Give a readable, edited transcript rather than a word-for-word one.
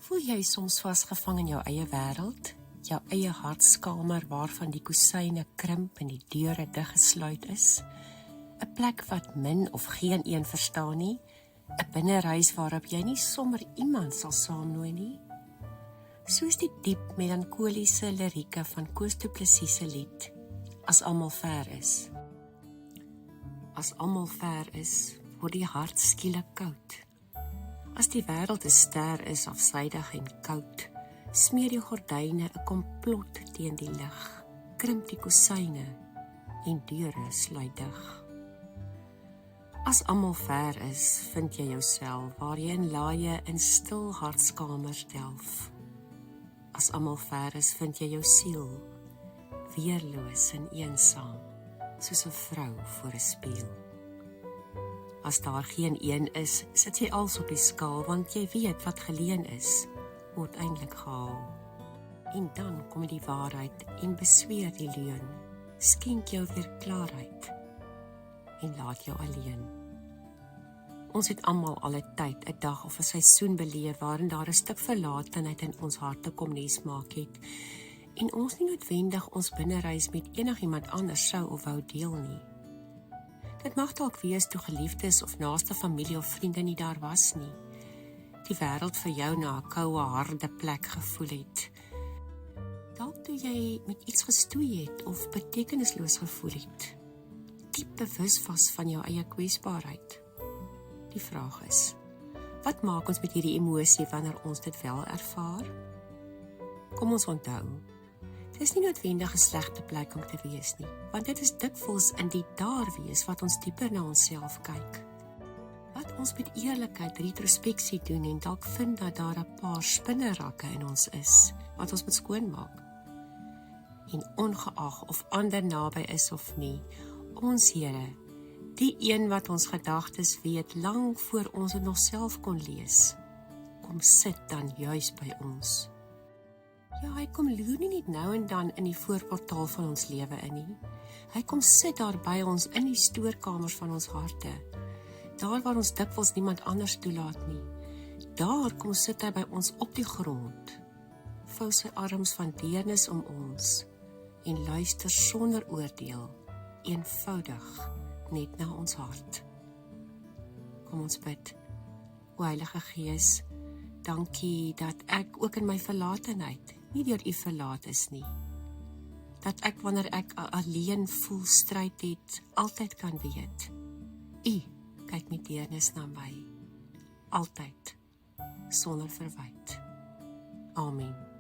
Voel jy soms vasgevang in jou eie wêreld, jou eie hartskamer waarvan die kosyne krimp en die deure dichtgesluit is? 'n plek wat min of geen een verstaan nie, 'n binnereis waarop jy nie sommer iemand sal saamnooi nie? Soos die diep melankoliese lirieke van Koos Du Plessis se lied, As almal ver is. As almal ver is, word die hart skielik koud. As die wêreld 'n ster is, afsydig en koud, smeer die gordyne 'n komplot teen die lig, krimp die kosyne en deure sluit dig. As almal ver is, vind jy jouself waar jy in laaie in stil hartskamers delf. As almal ver is, vind jy jou siel, weerloos en eensaam, soos 'n vrou voor 'n spieël. As daar geen een is, sit jy als op die skaal, want jy weet wat geleen is, word eintlik gehaal. En dan kom die waarheid en besweer die leuen, skenk jou weer klaarheid en laat jou alleen. Ons het almal al 'n tyd, 'n dag of 'n seisoen beleef waarin daar 'n stuk verlatenheid in ons harte kom nesmaak het en ons nie noodwendig ons binnereis met enigiemand anders sou of wou deel nie. Dit mag dalk wees toe geliefdes of naaste familie of vriende nie daar was nie. Die wêreld vir jou na 'n koue, harde plek gevoel het. Dalk toe jy met iets gestoei het of betekenisloos gevoel het. Diep bewus was van jou eie kwesbaarheid. Die vraag is, wat maak ons met hierdie emosie wanneer ons dit wel ervaar? Kom ons onthou, dit is nie noodwendig 'n slegte plek om te wees nie, want dit is dikwels in die daar wees wat ons dieper na onsself kyk. Wat ons met eerlikheid retrospeksie doen en dalk vind dat daar 'n paar spinnerakke in ons is, wat ons moet skoonmaak. En ongeag of ander naby is of nie, ons Here, die een wat ons gedagtes weet, lang voor ons het nog self kon lees, kom sit dan juis by ons. Ja, hy kom loer nie net nou en dan in die voorportaal van ons lewe in nie. Hy kom sit daar by ons in die stoorkamers van ons harte, daar waar ons dikwels niemand anders toelaat nie. Daar kom sit hy by ons op die grond, vou sy arms van deernis om ons, en luister sonder oordeel, eenvoudig net na ons hart. Kom ons bid. O Heilige Gees, dankie dat ek ook in my verlatenheid nie deur U verlaat is nie. Dat ek wanneer ek alleen voel stryd het, altyd kan weet. U kyk met deernis na my. Altyd, sonder verwyte. Amen.